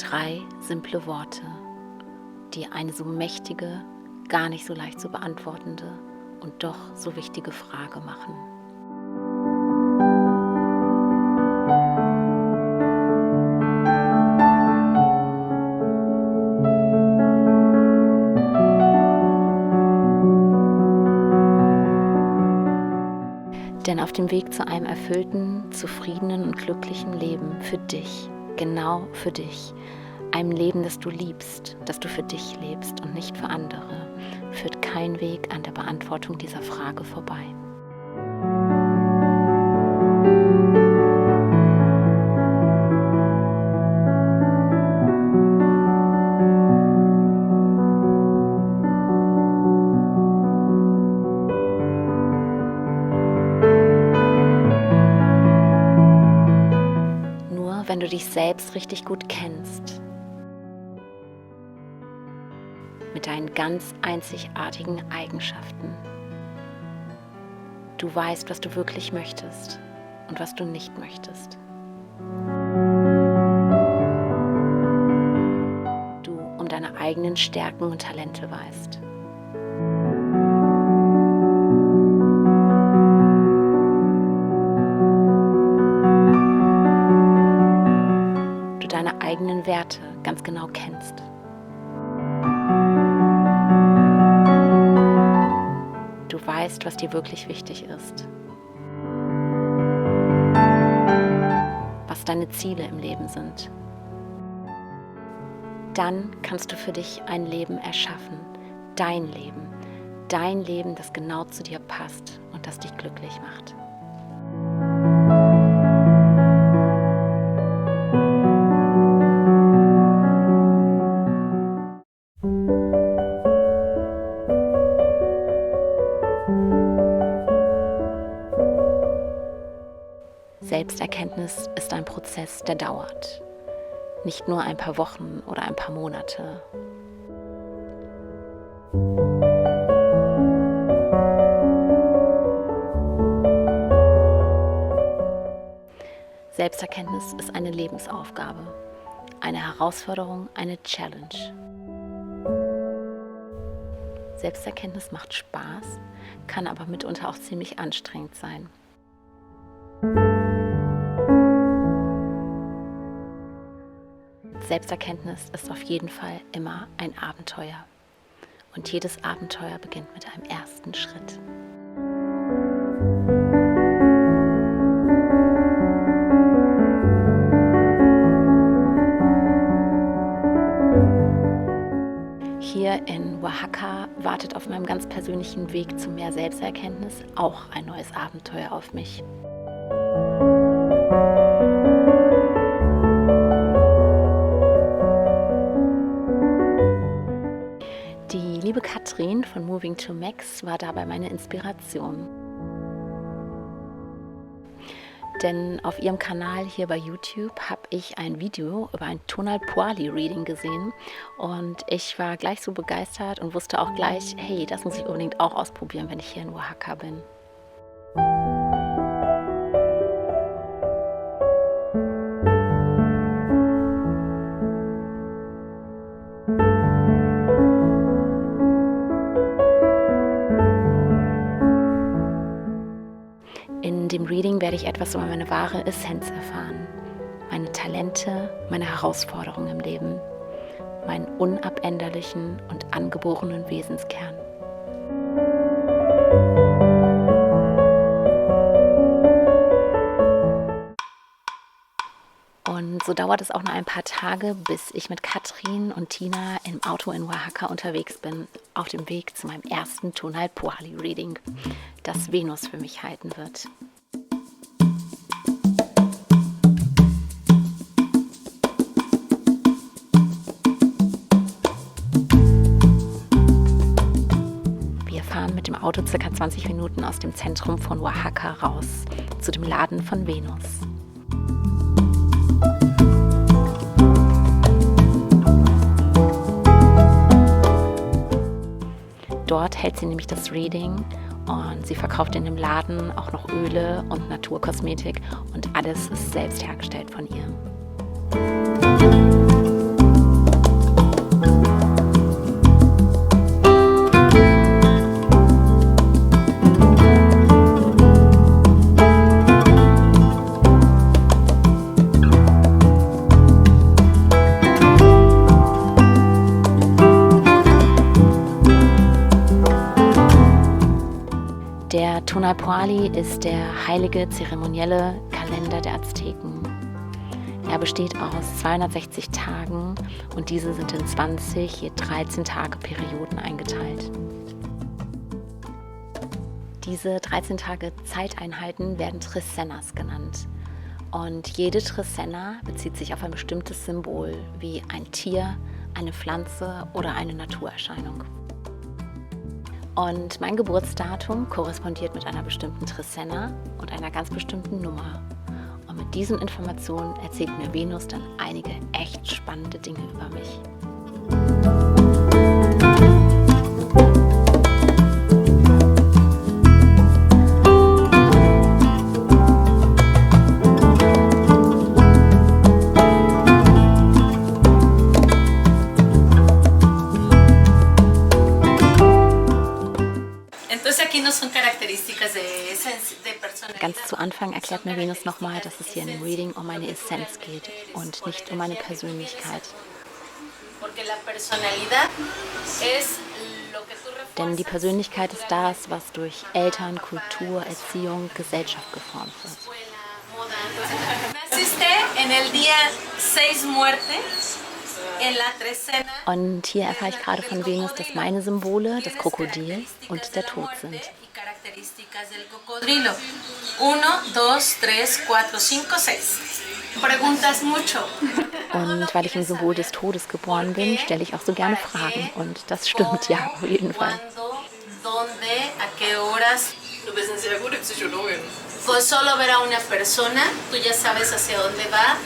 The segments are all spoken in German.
3 simple Worte, die eine so mächtige, gar nicht so leicht zu beantwortende und doch so wichtige Frage machen. Denn auf dem Weg zu einem erfüllten, zufriedenen und glücklichen Leben für dich, genau für dich, einem Leben, das du liebst, das du für dich lebst und nicht für andere, führt kein Weg an der Beantwortung dieser Frage vorbei. Wenn du dich selbst richtig gut kennst, mit deinen ganz einzigartigen Eigenschaften. Du weißt, was du wirklich möchtest und was du nicht möchtest. Du um deine eigenen Stärken und Talente weißt. Deine eigenen Werte ganz genau kennst. Du weißt, was dir wirklich wichtig ist. Was deine Ziele im Leben sind. Dann kannst du für dich ein Leben erschaffen. Dein Leben, das genau zu dir passt und das dich glücklich macht. Selbsterkenntnis ist ein Prozess, der dauert. Nicht nur ein paar Wochen oder ein paar Monate. Selbsterkenntnis ist eine Lebensaufgabe, eine Herausforderung, eine Challenge. Selbsterkenntnis macht Spaß, kann aber mitunter auch ziemlich anstrengend sein. Selbsterkenntnis ist auf jeden Fall immer ein Abenteuer. Und jedes Abenteuer beginnt mit einem ersten Schritt. Hier in Oaxaca wartet auf meinem ganz persönlichen Weg zu mehr Selbsterkenntnis auch ein neues Abenteuer auf mich. Die liebe Katrin von Moving to Max war dabei meine Inspiration. Denn auf ihrem Kanal hier bei YouTube habe ich ein Video über ein Tonal Poali Reading gesehen und ich war gleich so begeistert und wusste auch gleich, hey, das muss ich unbedingt auch ausprobieren, wenn ich hier in Oaxaca bin. In dem Reading werde ich etwas über meine wahre Essenz erfahren, meine Talente, meine Herausforderungen im Leben, meinen unabänderlichen und angeborenen Wesenskern. Und so dauert es auch noch ein paar Tage, bis ich mit Katrin und Tina im Auto in Oaxaca unterwegs bin, auf dem Weg zu meinem ersten Tonal Poali Reading, das Venus für mich halten wird. Wir fahren mit dem Auto ca. 20 Minuten aus dem Zentrum von Oaxaca raus, zu dem Laden von Venus. Dort hält sie nämlich das Reading und sie verkauft in dem Laden auch noch Öle und Naturkosmetik und alles ist selbst hergestellt von ihr. Der Tonalpoali ist der heilige zeremonielle Kalender der Azteken. Er besteht aus 260 Tagen und diese sind in 20 je 13 Tage Perioden eingeteilt. Diese 13 Tage Zeiteinheiten werden Tresenas genannt. Und jede Tresena bezieht sich auf ein bestimmtes Symbol, wie ein Tier, eine Pflanze oder eine Naturerscheinung. Und mein Geburtsdatum korrespondiert mit einer bestimmten Tresena und einer ganz bestimmten Nummer. Und mit diesen Informationen erzählt mir Venus dann einige echt spannende Dinge über mich. Ganz zu Anfang erklärt mir Venus nochmal, dass es hier in dem Reading um meine Essenz geht und nicht um meine Persönlichkeit. Denn die Persönlichkeit ist das, was durch Eltern, Kultur, Erziehung, Gesellschaft geformt wird. Und hier erfahre ich gerade von Venus, dass meine Symbole das Krokodil und der Tod sind. Und weil ich im Symbol des Todes geboren bin, stelle ich auch so gerne Fragen. Und das stimmt ja auf jeden Fall. Du bist eine sehr gute Psychologin. Con solo ver a una persona, tú ya sabes hacia dónde va,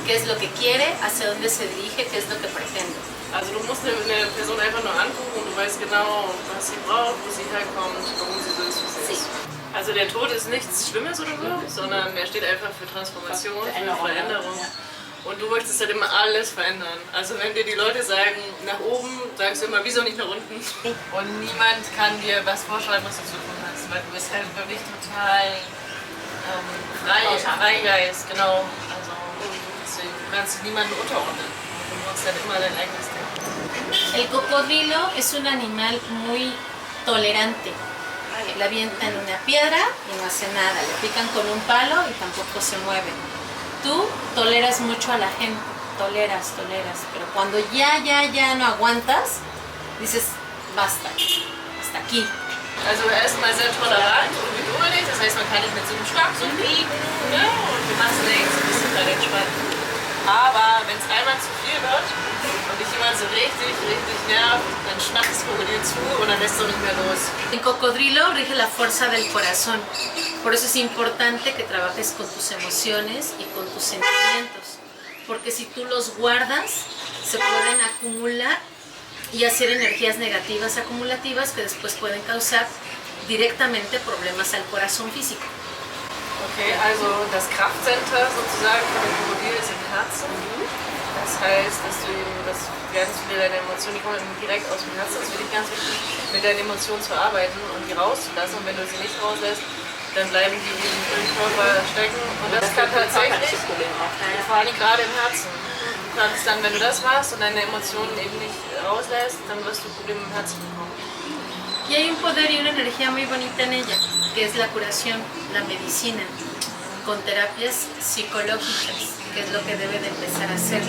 qué es lo que quiere, hacia dónde se dirige, qué es lo que pretende. Also du musst eine Person einfach nur angucken und du weißt genau, was sie braucht, wo sie herkommt, warum sie so ist, wie sie ist. Also der Tod ist nichts Schlimmes oder so, sondern er steht einfach für Transformation, für Veränderung. Und du möchtest halt immer alles verändern. Also wenn dir die Leute sagen, nach oben, sagst du immer, wieso nicht nach unten? Und niemand kann dir was vorschreiben, was du zu tun hast, weil du bist halt wirklich total Freigeist, genau. Also deswegen kannst du niemanden unterordnen. Du machst dann immer dein eigenes Ding. El cocodrilo es un animal muy tolerante. Le avientan una piedra y no hace nada. Le pican con un palo y tampoco se mueve. Tú toleras mucho a la gente, toleras, pero cuando ya no aguantas, dices, basta, hasta aquí. Also erstmal sehr tolerant und geduldig, das heißt, man kann nicht mit so einem Schlag so biegen, ne? Und du machst nichts, ein bisschen halt entspannt. Aber wenn es einmal zu viel wird und dich jemand so richtig nervt, dann schnappt das Krokodil zu und dann lässt du nicht mehr los. El cocodrilo rige la fuerza del corazón. Por eso es importante que trabajes con tus emociones y con tus sentimientos. Porque si tú los guardas, se pueden acumular y hacer energías negativas acumulativas que después pueden causar directamente problemas al corazón físico. Okay, also das Kraftcenter sozusagen von dem Krokodil ist im Herzen. Das heißt, dass du eben, dass ganz viele deine Emotionen, die kommen direkt aus dem Herzen. Das ist für dich ganz wichtig, mit deinen Emotionen zu arbeiten und die rauszulassen. Und wenn du sie nicht rauslässt, dann bleiben die eben im Körper stecken. Und das kann tatsächlich, vor allem gerade im Herzen. Du kannst dann, wenn du das machst und deine Emotionen eben nicht rauslässt, dann wirst du Probleme im Herzen bekommen. Y hay un poder y una energía muy bonita en ella, que es la curación, la medicina, con terapias psicológicas, que es lo que debe de empezar a hacer,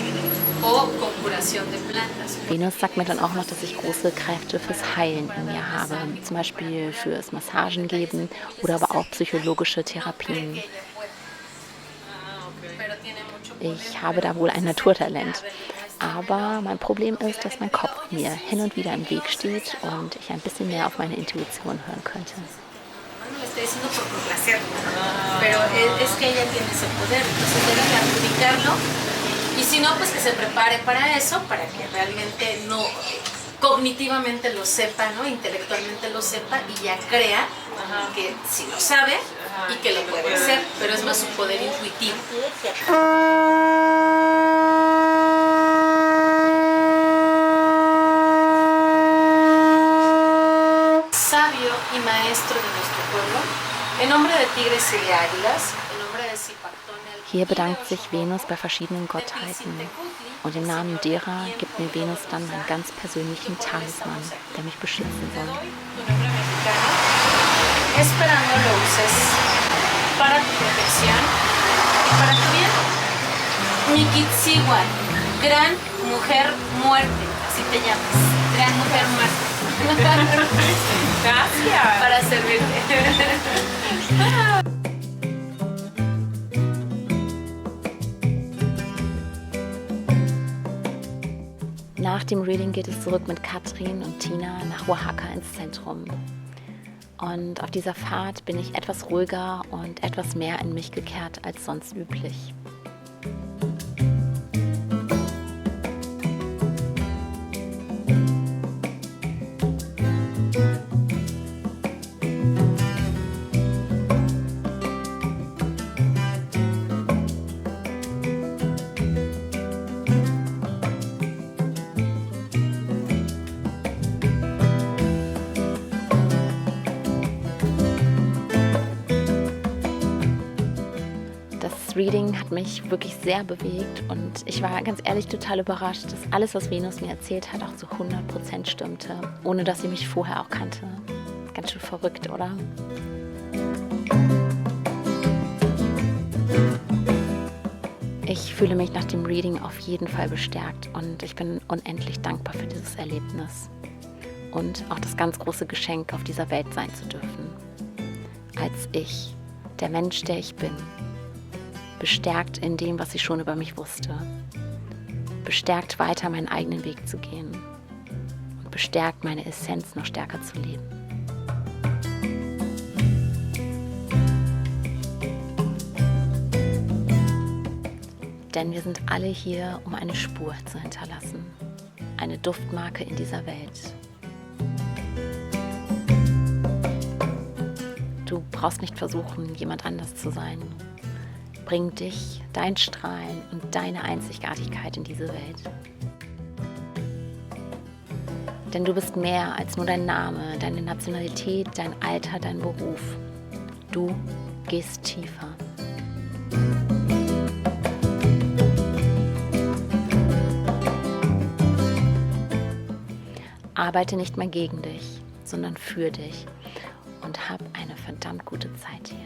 o con curación de plantas. Venus sagt mir dann auch noch, dass ich große Kräfte fürs Heilen in mir habe, zum Beispiel fürs Massagen geben oder aber auch psychologische Therapien. Ich habe da wohl ein Naturtalent. Aber mein Problem ist, dass mein Kopf mir hin und wieder im Weg steht und ich ein bisschen mehr auf meine Intuition hören könnte. Cognitivamente lo sepa, ¿no? Intelectualmente lo sepa y ya crea que sí lo sabe y que lo puede hacer, pero es más su poder intuitivo. Sabio y maestro de nuestro pueblo, en nombre de tigres y de águilas, en nombre de Zipactón. Hier bedankt sich Venus bei verschiedenen Gottheiten und im Namen derer gibt mir Venus dann meinen ganz persönlichen Talisman, der mich beschützen soll. esperando lo uses para tu protección y para tu bien. Mikitsiwan, gran mujer muerte, así te llamas, gran mujer muerte. Gracias. Para servirte. Nach dem Reading geht es zurück mit Katrin und Tina nach Oaxaca ins Zentrum. Und auf dieser Fahrt bin ich etwas ruhiger und etwas mehr in mich gekehrt als sonst üblich. Das Reading hat mich wirklich sehr bewegt und ich war ganz ehrlich total überrascht, dass alles, was Venus mir erzählt hat, auch zu 100% stimmte, ohne dass sie mich vorher auch kannte. Ganz schön verrückt, oder? Ich fühle mich nach dem Reading auf jeden Fall bestärkt und ich bin unendlich dankbar für dieses Erlebnis und auch das ganz große Geschenk, auf dieser Welt sein zu dürfen. Als ich, der Mensch, der ich bin, bestärkt in dem, was ich schon über mich wusste, bestärkt weiter meinen eigenen Weg zu gehen und bestärkt meine Essenz noch stärker zu leben. Denn wir sind alle hier, um eine Spur zu hinterlassen, eine Duftmarke in dieser Welt. Du brauchst nicht versuchen, jemand anders zu sein. Bring dich, dein Strahlen und deine Einzigartigkeit in diese Welt. Denn du bist mehr als nur dein Name, deine Nationalität, dein Alter, dein Beruf. Du gehst tiefer. Arbeite nicht mehr gegen dich, sondern für dich und hab eine verdammt gute Zeit hier.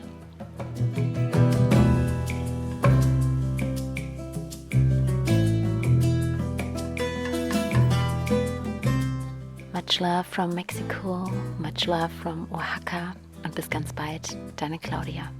Much love from Mexico, much love from Oaxaca und bis ganz bald, deine Claudia.